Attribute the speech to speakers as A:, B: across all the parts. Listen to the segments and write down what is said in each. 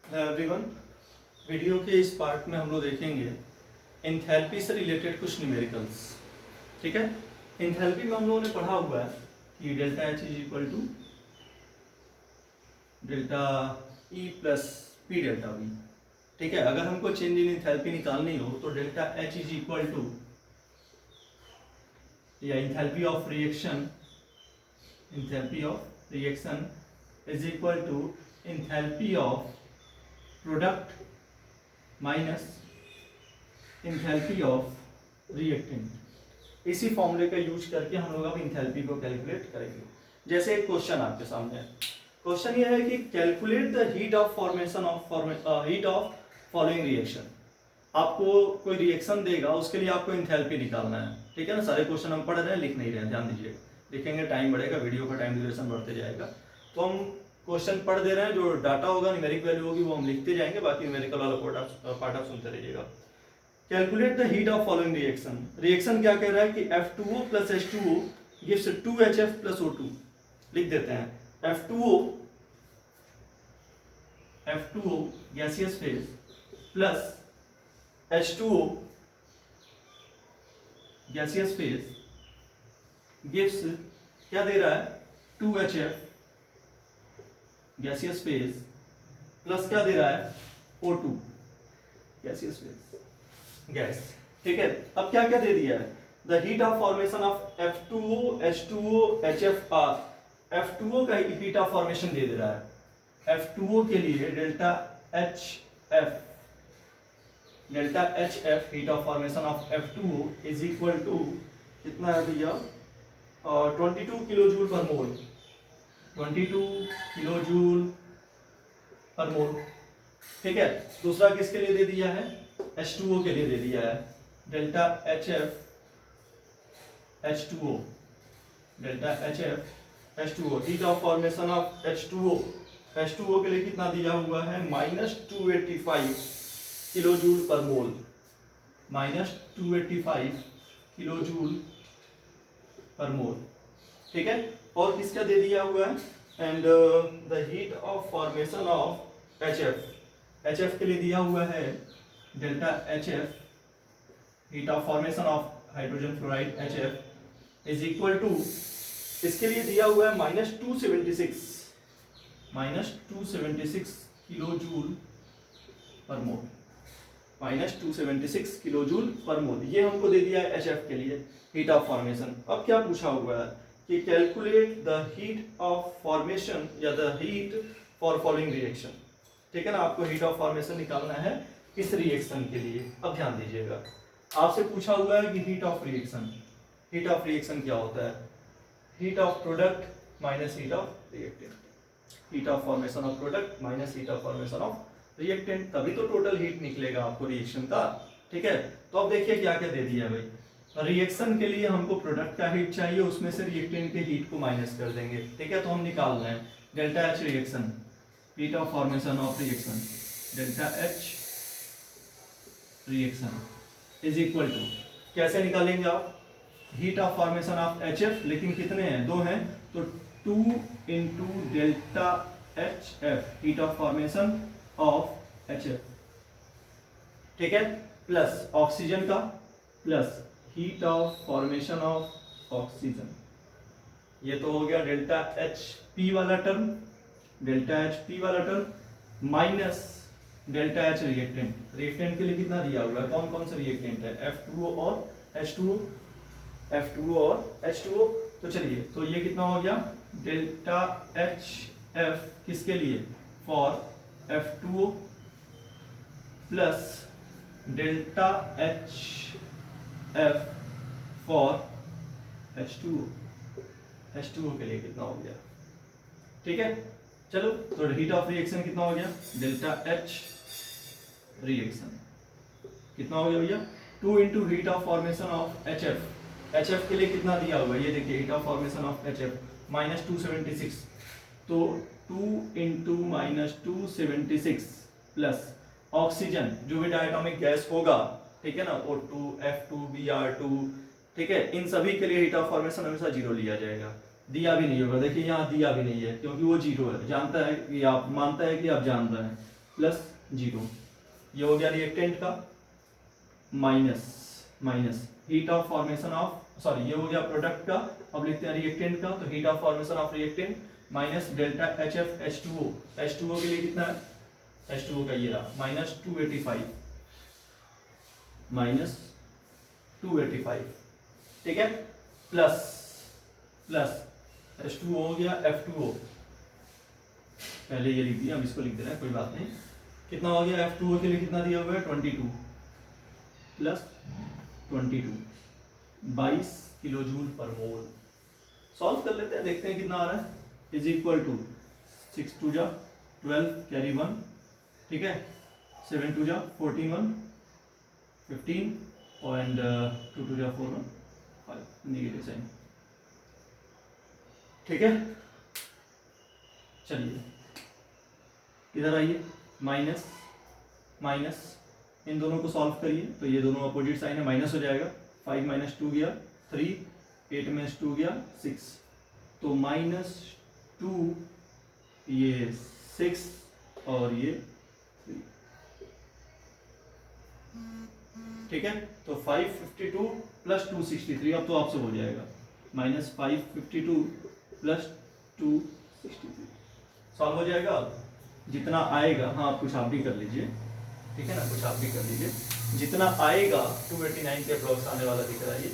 A: Everyone, video के इस part में हम लोग देखेंगे एंथैल्पी से रिलेटेड कुछ न्यूमेरिकल्स। ठीक है, एंथैल्पी में हम लोगों ने पढ़ा हुआ है कि delta H is equal to delta E plus P delta V. ठीक है, अगर हमको चेंज इन एंथैल्पी निकालनी हो तो delta H is equal to या enthalpy of reaction is equal to enthalpy of product minus enthalpy of reactant. इसी फॉर्मूले का यूज करके हम लोग अब एंथैल्पी को कैलकुलेट करेंगे। जैसे एक क्वेश्चन आपके सामने है, क्वेश्चन यह है कि calculate the heat of formation of following reaction. आपको कोई रिएक्शन देगा, उसके लिए आपको एंथैल्पी निकालना है। ठीक है ना, सारे क्वेश्चन हम पढ़ रहे हैं, लिख नहीं रहे हैं, ध्यान दीजिए। लिखेंगे टाइम बढ़ेगा, वीडियो का टाइम ड्यूरेशन बढ़ते जाएगा। तो हम क्वेश्चन पढ़ दे रहे हैं, जो डाटा होगा न्यूमेरिक वैल्यू होगी वो हम लिखते जाएंगे, बाकी न्यूमेरिकल वाला पार्ट आप सुनते रहिएगा। Calculate the heat of following reaction. Reaction क्या कह रहा है कि F2O plus H2O gives 2HF plus O2। लिख देते हैं F2O gaseous phase plus H2O gaseous phase gives क्या दे रहा है 2HF गैसियस फेज प्लस क्या दे रहा है O2 गैसियस फेज गैस। ठीक है, अब क्या क्या दे दिया है, the heat of formation of F2O H2O HFR। F2O का हीट ऑफ फॉर्मेशन दे रहा है। F2O के लिए delta HF heat of formation of F2O is equal to कितना है भैया 22 किलो जूल पर मोल। 22 किलो जूल पर मोल। ठीक है, दूसरा किसके लिए दे दिया है, H2O के लिए दे दिया है, delta HF H2O heat of formation of H2O के लिए कितना दिया हुआ है -285 किलो जूल पर मोल। -285 किलो जूल पर मोल। ठीक है, और किसका दे दिया हुआ है, and the heat of formation of HF के लिए दिया हुआ है delta HF heat of formation of hydrogen fluoride HF is equal to, इसके लिए दिया हुआ है -276 किलो जूल पर मोल। -276 किलो जूल पर मोल, ये हमको दे दिया है HF के लिए हीट ऑफ फॉर्मेशन। अब क्या पूछा हुआ है कि calculate the heat of formation या the heat for following reaction. ठीक है ना, आपको हीट ऑफ फॉर्मेशन निकालना है इस रिएक्शन के लिए। अब ध्यान दीजिएगा, आपसे पूछा हुआ है कि हीट ऑफ रिएक्शन क्या होता है, heat of product minus heat of reactant. Heat of formation of product minus heat of formation of reactant, तभी तो टोटल हीट निकलेगा आपको रिएक्शन का। ठीक है, तो अब देखिए क्या क्या दे दिया है भाई। रिएक्शन के लिए हमको प्रोडक्ट का हीट चाहिए, उसमें से रिएक्टेंट के हीट को माइनस कर देंगे। ठीक है, तो हम निकाल रहे हैं delta H reaction, heat of formation of reaction, delta H reaction is equal to, कैसे निकालेंगे आप, heat of formation of HF, लेकिन कितने हैं, 2 हैं, तो 2 into delta HF heat of formation of HF। ठीक है, प्लस ऑक्सीजन का plus heat of formation of oxygen. ये तो हो गया डेल्टा HP वाला term, minus delta H reactant के लिए कितना दिया हुआ है, कौन कौन से रिएक्टेंट है, F2O और H2O। तो चलिए, तो ये कितना हो गया डेल्टा HF किसके लिए, for F2O plus delta HF for H2O के लिए कितना हो गया। ठीक है, चलो, तो हीट ऑफ रिएक्शन कितना हो गया, डेल्टा H रिएक्शन कितना हो गया भैया, 2 into heat of formation of HF के लिए कितना दिया हुआ है, ये देखिए heat of formation of HF -276, तो 2 इंटू -276 प्लस ऑक्सीजन जो भी डायटोमिक गैस होगा, ठीक है ना, O2 F2 Br2, ठीक है, इन सभी के लिए हीट ऑफ फॉर्मेशन हमेशा 0 लिया जाएगा। दिया भी नहीं होगा, देखिए यहाँ दिया भी नहीं है क्योंकि वो 0 है, जानता है कि आप, मानता है कि आप जान रहे हैं। प्लस 0, ये हो गया रिएक्टेंट का minus heat of formation of, sorry ये हो गया प्रोडक्ट का, अब लिखते हैं रिएक्टेंट का, तो heat of formation of reactant minus delta HF H2O, H2O के लिए कितना है, H2O का ये रहा माइनस 285, ठीक है, प्लस H2O हो गया F2O, पहले ये लिख दिया, हम इसको लिख दे रहे हैं, कोई बात नहीं, कितना हो गया F2O के लिए कितना दिया हुआ है 22 प्लस 22 किलो जूल पर मोल। सॉल्व कर लेते हैं, देखते हैं कितना आ रहा है, इज इक्वल टू 6 2 जा 12 कैरी 1, ठीक है, 7 2 जा 14 1 15 and 2 2 जा 4 1 5 नेगेटिव साइन, ठीक है। चलिए इधर आइए, माइनस इन दोनों को सॉल्व करिए, तो ये दोनों अपोजिट साइन है, माइनस हो जाएगा, 5 माइनस 2 गया 3, 8 माइनस 2 गया 6, तो -2 ये 6 और ये 3, ठीक है, तो 552 प्लस 263, अब तो आपसे हो जाएगा, -552 प्लस 263 सॉल्व हो जाएगा। अब जितना आएगा, हाँ कुछ आप भी कर लीजिए, ठीक है ना, कुछ आप भी कर लीजिए, जितना आएगा 289 के अप्रॉक्स आने वाला दिख रहा है ये,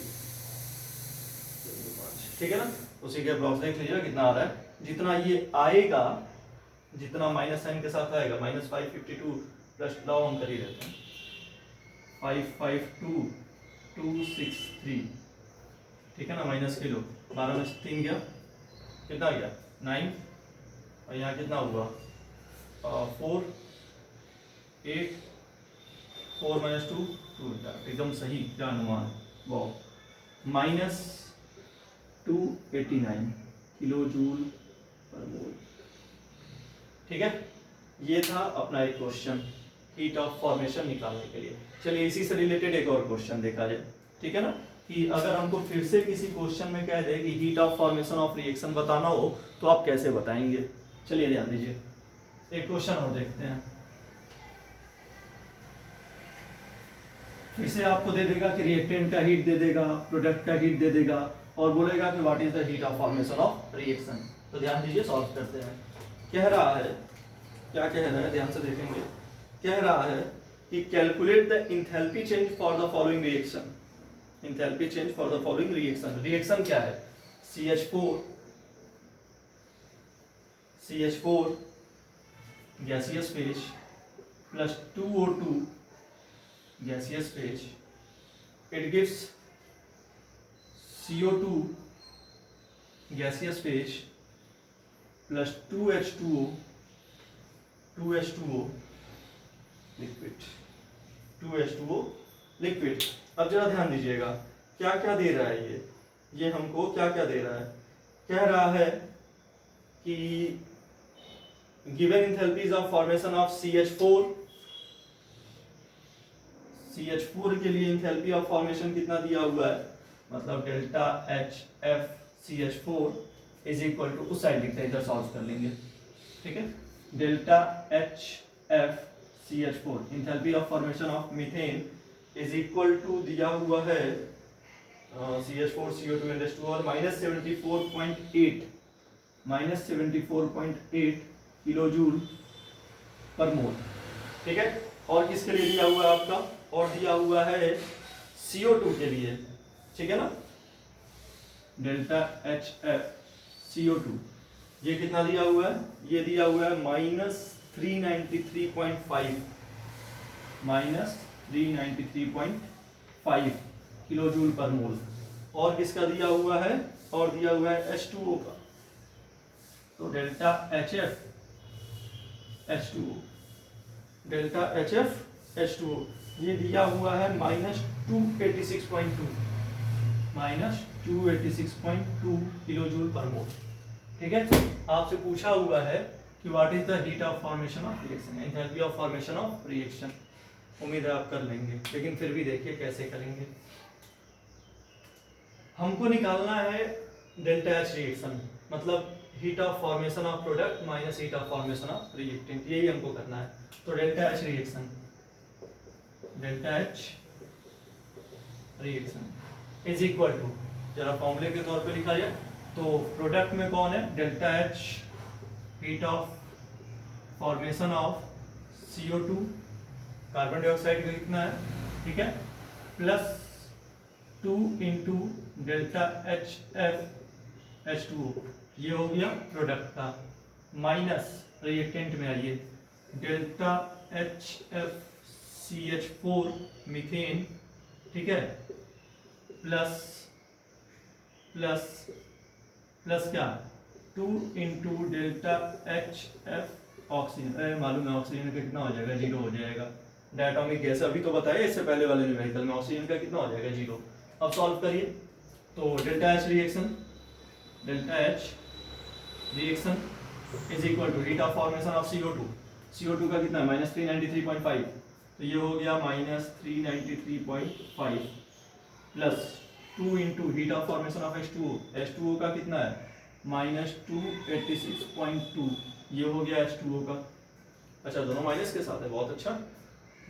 A: ठीक है ना, उसी के अप्रॉक्स देख लीजिए कितना आ रहा है, जितना ये आएगा, जितना माइनस साइन के साथ आएगा, -552 प्लस लाओ हम कर ही रहते हैं, 552 263, ठीक है ना, माइनस किलो 12 में 3 गया, कितना गया 9, और यहाँ कितना हुआ 4 8 4 माइनस 2 2, एकदम सही क्या अनुमान, वाह, -289 किलो जूल पर मोल, ठीक है। ये था अपना एक क्वेश्चन हीट ऑफ फॉर्मेशन निकालने के लिए। चलिए इसी से रिलेटेड एक और क्वेश्चन देखा जाए, ठीक है ना, कि अगर हमको फिर से किसी क्वेश्चन में कह दे कि heat of formation of reaction बताना हो तो आप कैसे बताएंगे। चलिए ध्यान दीजिए, एक क्वेश्चन और देखते हैं, फिर से आपको दे देगा कि रिएक्टेंट का हीट दे देगा, प्रोडक्ट का हीट दे देगा, और बोलेगा कि what is the heat of formation of reaction. तो ध्यान दीजिए, सॉल्व करते हैं। कह रहा है, क्या कह रहा है, ध्यान से देखेंगे, कह रहा है कि calculate the enthalpy change for the following reaction, enthalpy change for the following reaction. Reaction क्या है, CH4 gaseous phase plus 2O2 gaseous phase, it gives CO2 gaseous phase plus 2H2O liquid, 2H2O liquid. अब जरा ध्यान दीजिएगा, क्या क्या दे रहा है ये हमको क्या क्या दे रहा है, कह रहा है कि given enthalpies of formation of CH4 के लिए एंथैल्पी ऑफ फॉर्मेशन कितना दिया हुआ है, मतलब delta HF CH4 is equal to, उस साइड लिखते हैं, इधर सॉल्व कर लेंगे, ठीक है, delta HF CH4 enthalpy of formation of methane is equal to दिया हुआ है CH4 CO2 and H2O और -74.8 किलो जूल पर मोल, ठीक है। और किसके लिए दिया हुआ है आपका, और दिया हुआ है CO2 के लिए, ठीक है ना, डेल्टा HF CO2 ये कितना दिया हुआ है, ये दिया हुआ है -393.5 किलो जूल पर मोल। और किसका दिया हुआ है, और दिया हुआ है H2O का, तो delta HF H2O, delta HF H2O ये दिया हुआ है -286.2 किलो जूल पर मोल, ठीक है। आपसे पूछा हुआ है कि what is the heat of formation of reaction, enthalpy of formation of reaction. उम्मीद है आप कर लेंगे, लेकिन फिर भी देखिए कैसे करेंगे। हमको निकालना है डेल्टा H रिएक्शन, मतलब heat of formation of product minus heat of formation of reactant, यही हमको करना है। तो delta H reaction, delta H reaction is equal to, जरा फॉर्मूले के तौर पे लिखा जाए तो प्रोडक्ट में कौन है, delta H heat of formation of CO2 carbon dioxide का कितना है, ठीक है, plus 2 into delta H F H2O, ये हो गया प्रोडक्ट का, माइनस रिएक्टेंट में आइए delta H F CH4 methane, ठीक है, प्लस प्लस प्लस क्या 2 into delta H F oxygen, मालूम है ऑक्सीजन का कितना हो जाएगा, 0 हो जाएगा, डायटोमिक गैस अभी तो बताया इससे पहले वाले न्यूमेरिकल में, ऑक्सीजन का कितना हो जाएगा 0। अब सॉल्व करिए तो delta H reaction, delta H reaction is equal to heat of formation of CO2, CO2 का कितना है -393.5, तो ये हो गया -393.5 plus 2 into heat of formation of H2O, H2O का कितना है -286.2, ये हो गया H2O का, अच्छा दोनों माइनस के साथ है, बहुत अच्छा,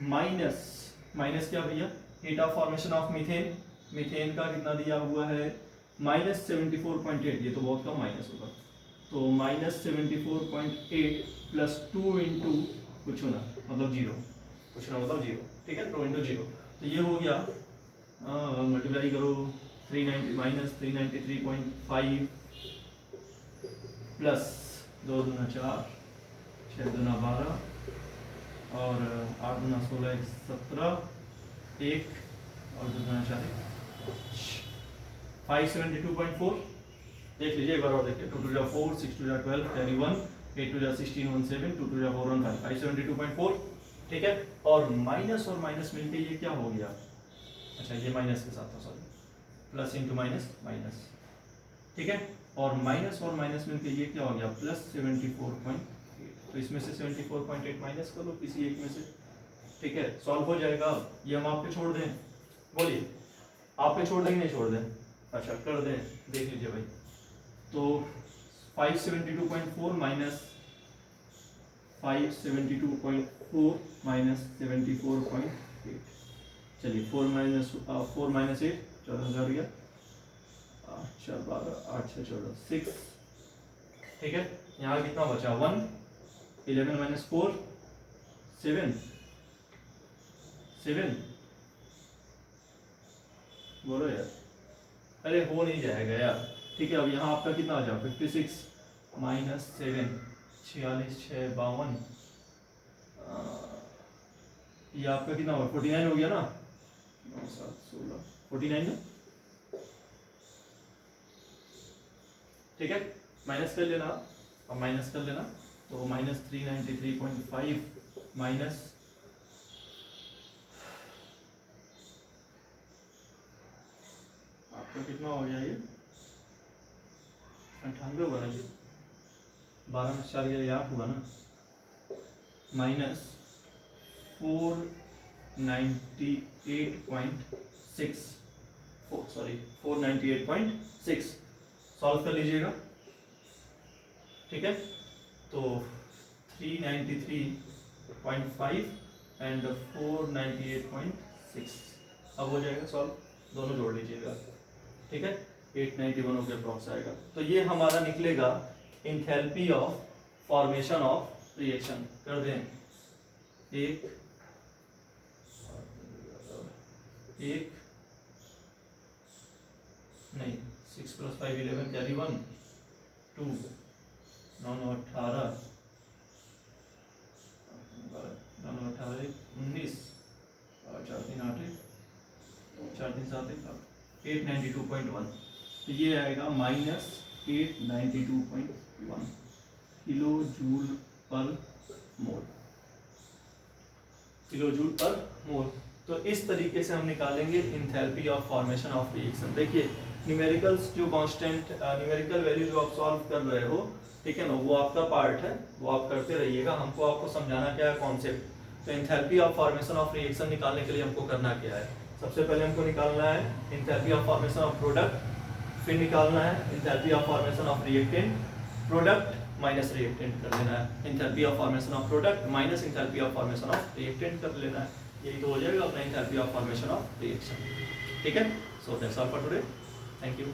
A: माइनस माइनस क्या भैया heat of formation of methane, methane का कितना दिया हुआ है -74.8, ये तो बहुत कम माइनस होगा, तो -74.8 प्लस 2 इंटू कुछ ना मतलब 0, कुछ ना मतलब 0, ठीक है, 2 इंटू 0, तो ये हो गया मल्टीप्लाई करो 393.5 प्लस 2 दूना 4, 6 दूना 12 और 8 दूना 16, 17, 1 और 2 दूना 4, 572.4, देख लीजिए एक बार और देखिए, 2 2 4, 6 2 12, कैरी 1, 8 2 16 17, 2 2 4 1 5, 572.4, ठीक है, और माइनस मिलके ये क्या हो गया, अच्छा ये माइनस के साथ था sorry, plus into minus minus, ठीक है, और माइनस मिलके ये क्या हो गया +74.8, तो इसमें से 74.8 माइनस कर लो किसी एक में से, ठीक है, सॉल्व हो जाएगा। ये हम आप पे छोड़ दें, बोलिए आप पे छोड़ देंगे नहीं छोड़ दें, अच्छा कर दें, देख लीजिए भाई, तो 572.4 माइनस 572.4 माइनस 74.8, चलिए 4 माइनस 8 14,000 गया, 8 4 12 8 6 14 6, ठीक है, यहाँ कितना बचा 1, 11 माइनस 4 7 बोलो यार, अरे हो नहीं जाएगा यार, ठीक है, अब यहाँ आपका कितना आ जाए 56 माइनस 7 46 6 52, ये आपका कितना होगा 49 हो गया ना, 9 7 16 49 ना, ठीक है, माइनस कर लेना, अब माइनस कर लेना, तो -393.5 माइनस आपका कितना हो गया ये 98 होगा ना, ये 12 में 4 गया 8 हुआ ना, -498.6 सॉल्व कर लीजिएगा, ठीक है, तो 393.5 एंड 498.6 अब हो जाएगा सॉल्व, दोनों जोड़ लीजिएगा, ठीक है, 891 के अप्रॉक्स आएगा, तो ये हमारा निकलेगा enthalpy of formation of reaction, कर दें एक नहीं 6 + 5 11 कैरी 1 2 9 9 18 19 और 4 3 8 4 3 7 892.1, तो ये आएगा -892.1 किलो जूल पर मोल। तो इस तरीके से हम निकालेंगे enthalpy of formation of reaction. देखिए न्यूमेरिकल्स जो कांस्टेंट न्यूमेरिकल वैल्यू जो आप सॉल्व कर रहे हो, ठीक है ना, वो आपका पार्ट है, वो आप करते रहिएगा, हमको आपको समझाना क्या है कॉन्सेप्ट। तो enthalpy of formation of reaction निकालने के लिए हमको करना क्या है, सबसे पहले हमको निकालना है enthalpy of formation of product, फिर निकालना है enthalpy of formation of reactant, product minus reactant कर लेना है, enthalpy of formation of product minus enthalpy of formation of reactant कर लेना है, यही तो हो जाएगा अपना enthalpy of formation of reaction. ठीक है, so that's all for today, thank you.